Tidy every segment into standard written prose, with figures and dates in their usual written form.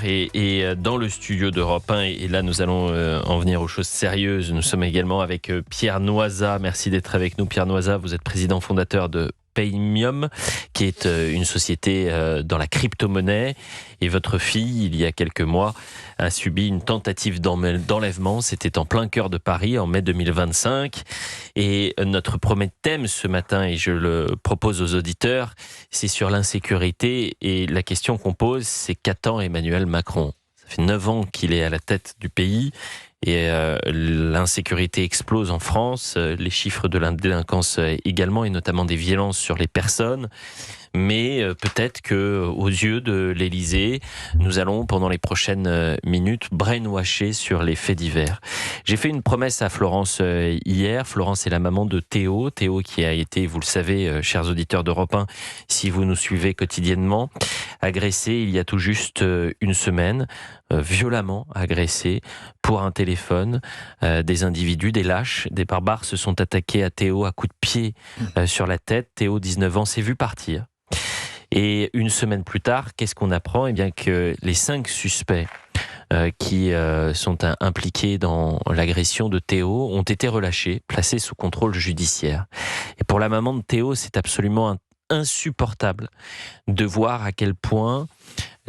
Et dans le studio d'Europe 1, et là nous allons en venir aux choses sérieuses. Nous sommes également avec Pierre Noisa. Merci d'être avec nous. Pierre Noisa, vous êtes président fondateur de Paymium, qui est une société dans la crypto-monnaie. Et votre fille, il y a quelques mois, a subi une tentative d'enlèvement. C'était en plein cœur de Paris, en mai 2025. Et notre premier thème ce matin, et je le propose aux auditeurs, c'est sur l'insécurité. Et la question qu'on pose, c'est qu'attend Emmanuel Macron ? Ça fait 9 ans qu'il est à la tête du pays. Et l'insécurité explose en France, les chiffres de la délinquance également, et notamment des violences sur les personnes. Mais peut-être que, aux yeux de l'Élysée, nous allons pendant les prochaines minutes brainwasher sur les faits divers. J'ai fait une promesse à Florence hier. Florence est la maman de Théo. Théo qui a été, vous le savez, chers auditeurs d'Europe 1, si vous nous suivez quotidiennement, agressé il y a tout juste une semaine, violemment agressé pour un téléphone. Des individus, des lâches, des barbares se sont attaqués à Théo à coups de pied sur la tête. Théo, 19 ans, s'est vu partir. Et une semaine plus tard, qu'est-ce qu'on apprend ? Eh bien que les 5 suspects qui sont impliqués dans l'agression de Théo ont été relâchés, placés sous contrôle judiciaire. Et pour la maman de Théo, c'est absolument insupportable de voir à quel point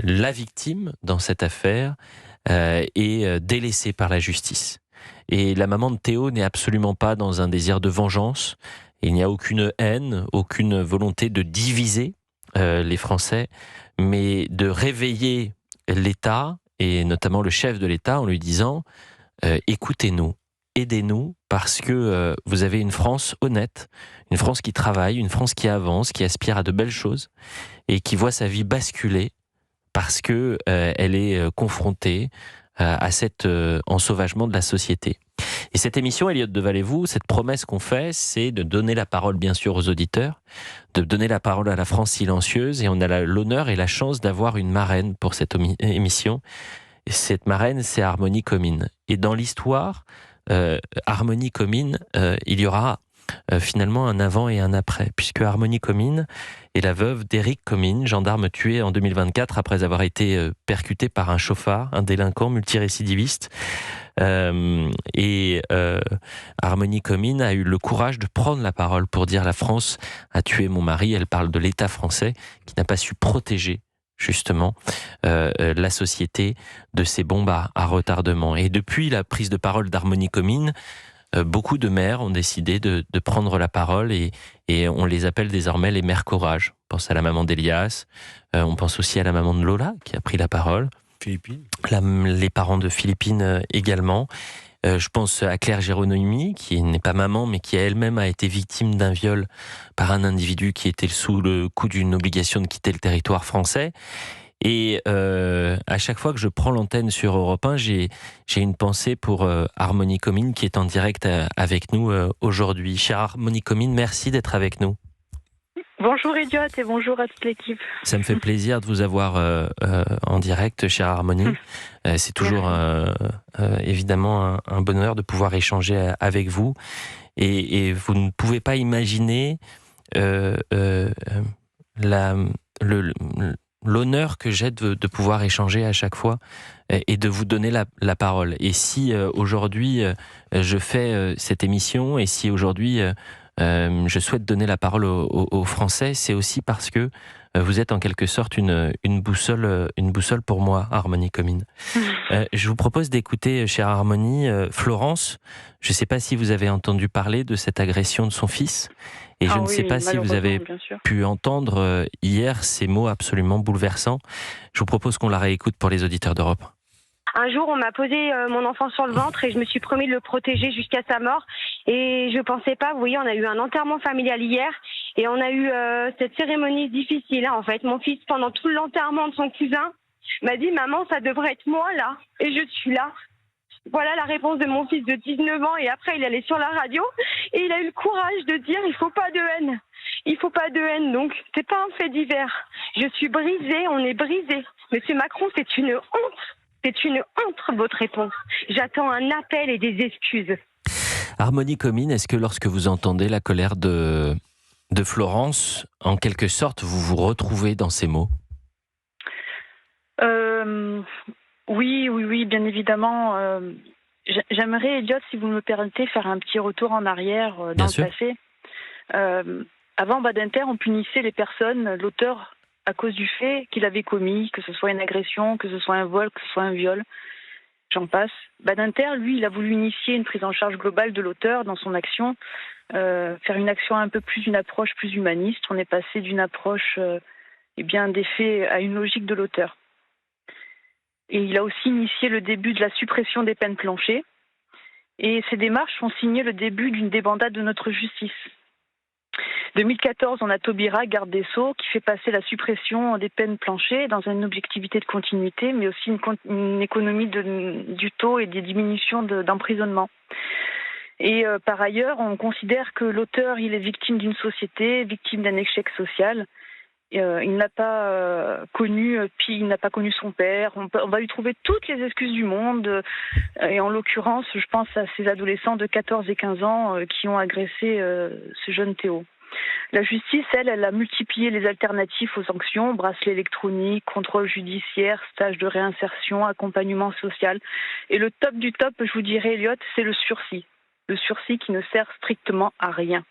la victime dans cette affaire est délaissée par la justice. Et la maman de Théo n'est absolument pas dans un désir de vengeance. Il n'y a aucune haine, aucune volonté de diviser les Français, mais de réveiller l'État, et notamment le chef de l'État, en lui disant écoutez-nous, aidez-nous, parce que vous avez une France honnête, une France qui travaille, une France qui avance, qui aspire à de belles choses, et qui voit sa vie basculer parce que elle est confrontée à cet ensauvagement de la société. Et cette émission, Elliot Deval-et-vous, cette promesse qu'on fait, c'est de donner la parole, bien sûr, aux auditeurs, de donner la parole à la France silencieuse, et on a l'honneur et la chance d'avoir une marraine pour cette émission. Et cette marraine, c'est Harmonie Comines. Et dans l'histoire, Harmonie Comines, il y aura finalement un avant et un après, puisque Harmonie Comines est la veuve d'Éric Comines, gendarme tué en 2024 après avoir été percuté par un chauffard, un délinquant multirécidiviste. Harmonie Comines a eu le courage de prendre la parole pour dire la France a tué mon mari. Elle parle de l'État français qui n'a pas su protéger justement la société de ces bombes à retardement. Et depuis la prise de parole d'Harmonie Comines, beaucoup de mères ont décidé de prendre la parole, et on les appelle désormais les mères courage. On pense à la maman d'Elias, on pense aussi à la maman de Lola qui a pris la parole. Philippine. Les parents de Philippine également. Je pense à Claire Géronimi, qui n'est pas maman, mais qui elle-même a été victime d'un viol par un individu qui était sous le coup d'une obligation de quitter le territoire français. Et à chaque fois que je prends l'antenne sur Europe 1, j'ai une pensée pour Harmonie Comines qui est en direct avec nous aujourd'hui. Chère Harmonie Comines, merci d'être avec nous. Bonjour Elliot et bonjour à toute l'équipe. Ça me fait plaisir de vous avoir en direct, chère Harmonie. C'est toujours évidemment un bonheur de pouvoir échanger avec vous. Et vous ne pouvez pas imaginer l'honneur que j'ai de pouvoir échanger à chaque fois et de vous donner la parole. Et si aujourd'hui je fais cette émission, et si aujourd'hui je souhaite donner la parole aux Français, c'est aussi parce que vous êtes en quelque sorte une boussole pour moi, Harmonie Comines. Je vous propose d'écouter, chère Harmonie, Florence. Je ne sais pas si vous avez entendu parler de cette agression de son fils. Et je ne sais pas si vous avez pu entendre hier ces mots absolument bouleversants. Je vous propose qu'on la réécoute pour les auditeurs d'Europe. Un jour, on m'a posé mon enfant sur le ventre et je me suis promis de le protéger jusqu'à sa mort. Et je pensais pas, vous voyez, on a eu un enterrement familial hier et on a eu cette cérémonie difficile. En fait, mon fils, pendant tout l'enterrement de son cousin, m'a dit « Maman, ça devrait être moi là ». Et je suis là. Voilà la réponse de mon fils de 19 ans. Et après, il allait sur la radio et il a eu le courage de dire « Il faut pas de haine ». Il faut pas de haine, donc c'est pas un fait divers. Je suis brisée, on est brisé. Monsieur Macron, c'est une honte. C'est une honte, votre réponse. J'attends un appel et des excuses. Harmonie Comines, est-ce que lorsque vous entendez la colère de Florence, en quelque sorte, vous vous retrouvez dans ces mots ? Euh, oui, bien évidemment. J'aimerais, Elliot, si vous me permettez, faire un petit retour en arrière Bien dans sûr. le passé. Avant Badinter, on punissait les personnes, l'auteur, à cause du fait qu'il avait commis, que ce soit une agression, que ce soit un vol, que ce soit un viol, j'en passe. Badinter, lui, il a voulu initier une prise en charge globale de l'auteur dans son action, faire une approche plus humaniste. On est passé d'une approche des faits à une logique de l'auteur. Et il a aussi initié le début de la suppression des peines planchées. Et ces démarches ont signé le début d'une débandade de notre justice. 2014, on a Taubira, garde des Sceaux, qui fait passer la suppression des peines planchées dans une objectivité de continuité, mais aussi une économie du taux et des diminutions d'emprisonnement. Et par ailleurs, on considère que l'auteur, il est victime d'une société, victime d'un échec social. Il n'a pas connu son père. On va lui trouver toutes les excuses du monde. Et en l'occurrence, je pense à ces adolescents de 14 et 15 ans qui ont agressé ce jeune Théo. La justice, elle a multiplié les alternatives aux sanctions, bracelet électronique, contrôle judiciaire, stage de réinsertion, accompagnement social. Et le top du top, je vous dirais, Elliot, c'est le sursis. Le sursis qui ne sert strictement à rien.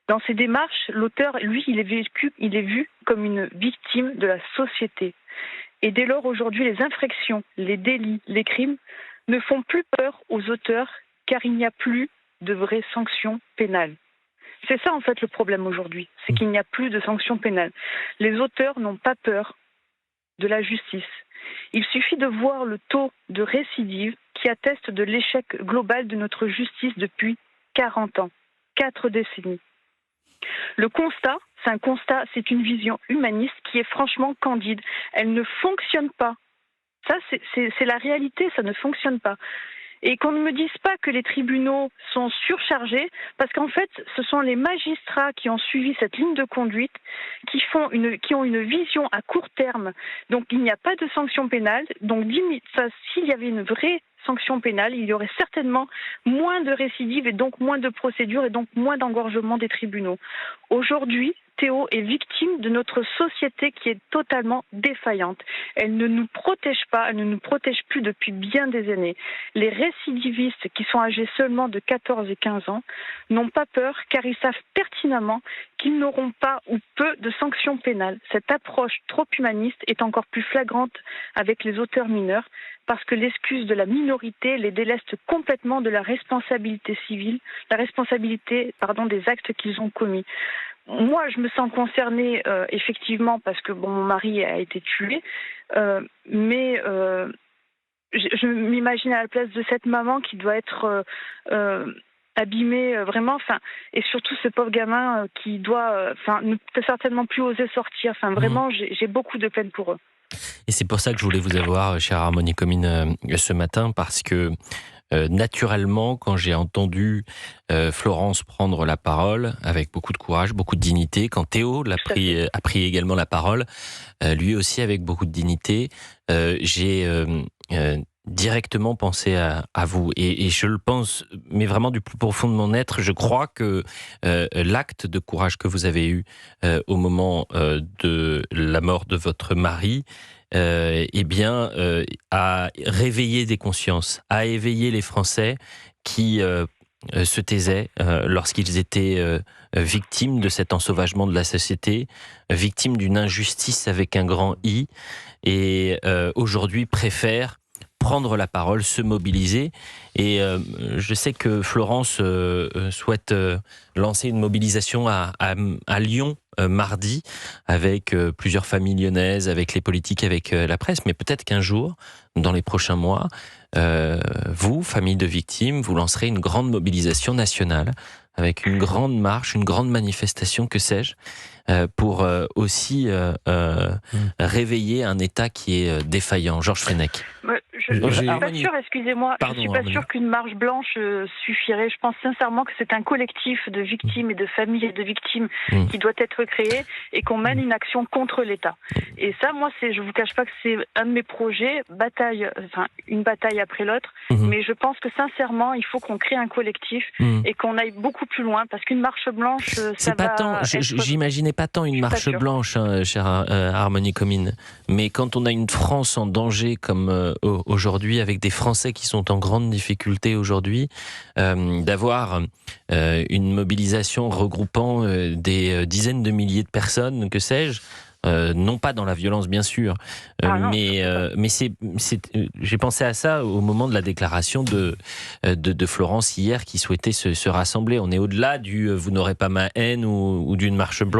Dans ces démarches, l'auteur, lui, il est vu comme une victime de la société. Et dès lors, aujourd'hui, les infractions, les délits, les crimes ne font plus peur aux auteurs car il n'y a plus de vraies sanctions pénales. C'est ça, en fait, le problème aujourd'hui. C'est qu'il n'y a plus de sanctions pénales. Les auteurs n'ont pas peur de la justice. Il suffit de voir le taux de récidive qui atteste de l'échec global de notre justice depuis 40 ans, 4 décennies. Le constat, c'est une vision humaniste qui est franchement candide. Elle ne fonctionne pas. Ça, c'est la réalité, ça ne fonctionne pas. Et qu'on ne me dise pas que les tribunaux sont surchargés, parce qu'en fait, ce sont les magistrats qui ont suivi cette ligne de conduite, qui ont une vision à court terme. Donc, il n'y a pas de sanction pénale. Donc, s'il y avait une vraie sanction pénale, il y aurait certainement moins de récidives et donc moins de procédures et donc moins d'engorgement des tribunaux. Aujourd'hui, Théo est victime de notre société qui est totalement défaillante. Elle ne nous protège pas, elle ne nous protège plus depuis bien des années. Les récidivistes qui sont âgés seulement de 14 et 15 ans n'ont pas peur car ils savent pertinemment qu'ils n'auront pas ou peu de sanctions pénales. Cette approche trop humaniste est encore plus flagrante avec les auteurs mineurs parce que l'excuse de la minorité les déleste complètement de la responsabilité civile, des actes qu'ils ont commis. Moi, je me sens concernée effectivement parce que mon mari a été tué, mais je m'imagine à la place de cette maman qui doit être abîmée vraiment, et surtout ce pauvre gamin qui doit, ne peut certainement plus oser sortir. Vraiment, j'ai beaucoup de peine pour eux. Et c'est pour ça que je voulais vous avoir, chère Harmonie Commune, ce matin, parce que naturellement, quand j'ai entendu Florence prendre la parole avec beaucoup de courage, beaucoup de dignité, quand Théo a pris également la parole, lui aussi avec beaucoup de dignité, j'ai directement pensé à vous. Et je le pense, mais vraiment du plus profond de mon être, je crois que l'acte de courage que vous avez eu au moment de la mort de votre mari, a réveillé des consciences, a éveillé les Français qui se taisaient lorsqu'ils étaient victimes de cet ensauvagement de la société, victimes d'une injustice avec un grand I, et aujourd'hui préfèrent prendre la parole, se mobiliser. Et je sais que Florence souhaite lancer une mobilisation à Lyon mardi, avec plusieurs familles lyonnaises, avec les politiques, avec la presse. Mais peut-être qu'un jour, dans les prochains mois, vous, famille de victimes, vous lancerez une grande mobilisation nationale, avec une grande marche, une grande manifestation, que sais-je, pour aussi réveiller un État qui est défaillant. Georges Fenech. Je ne suis pas Harmonie. sûre, excusez-moi, Pardon, je suis pas Harmonie. sûre qu'une marche blanche suffirait. Je pense sincèrement que c'est un collectif de victimes et de familles de victimes qui doit être créé et qu'on mène une action contre l'État. Et ça, moi, je vous cache pas que c'est un de mes projets, une bataille après l'autre. Mais je pense que sincèrement, il faut qu'on crée un collectif et qu'on aille beaucoup plus loin, parce qu'une marche blanche, c'est pas tant. J'imaginais pas tant une marche blanche, chère Harmonie Comines. Mais quand on a une France en danger comme aujourd'hui, avec des Français qui sont en grande difficulté aujourd'hui, d'avoir une mobilisation regroupant des dizaines de milliers de personnes, que sais-je, non pas dans la violence bien sûr, mais j'ai pensé à ça au moment de la déclaration de Florence hier, qui souhaitait se rassembler. On est au-delà du vous n'aurez pas ma haine ou d'une marche blanche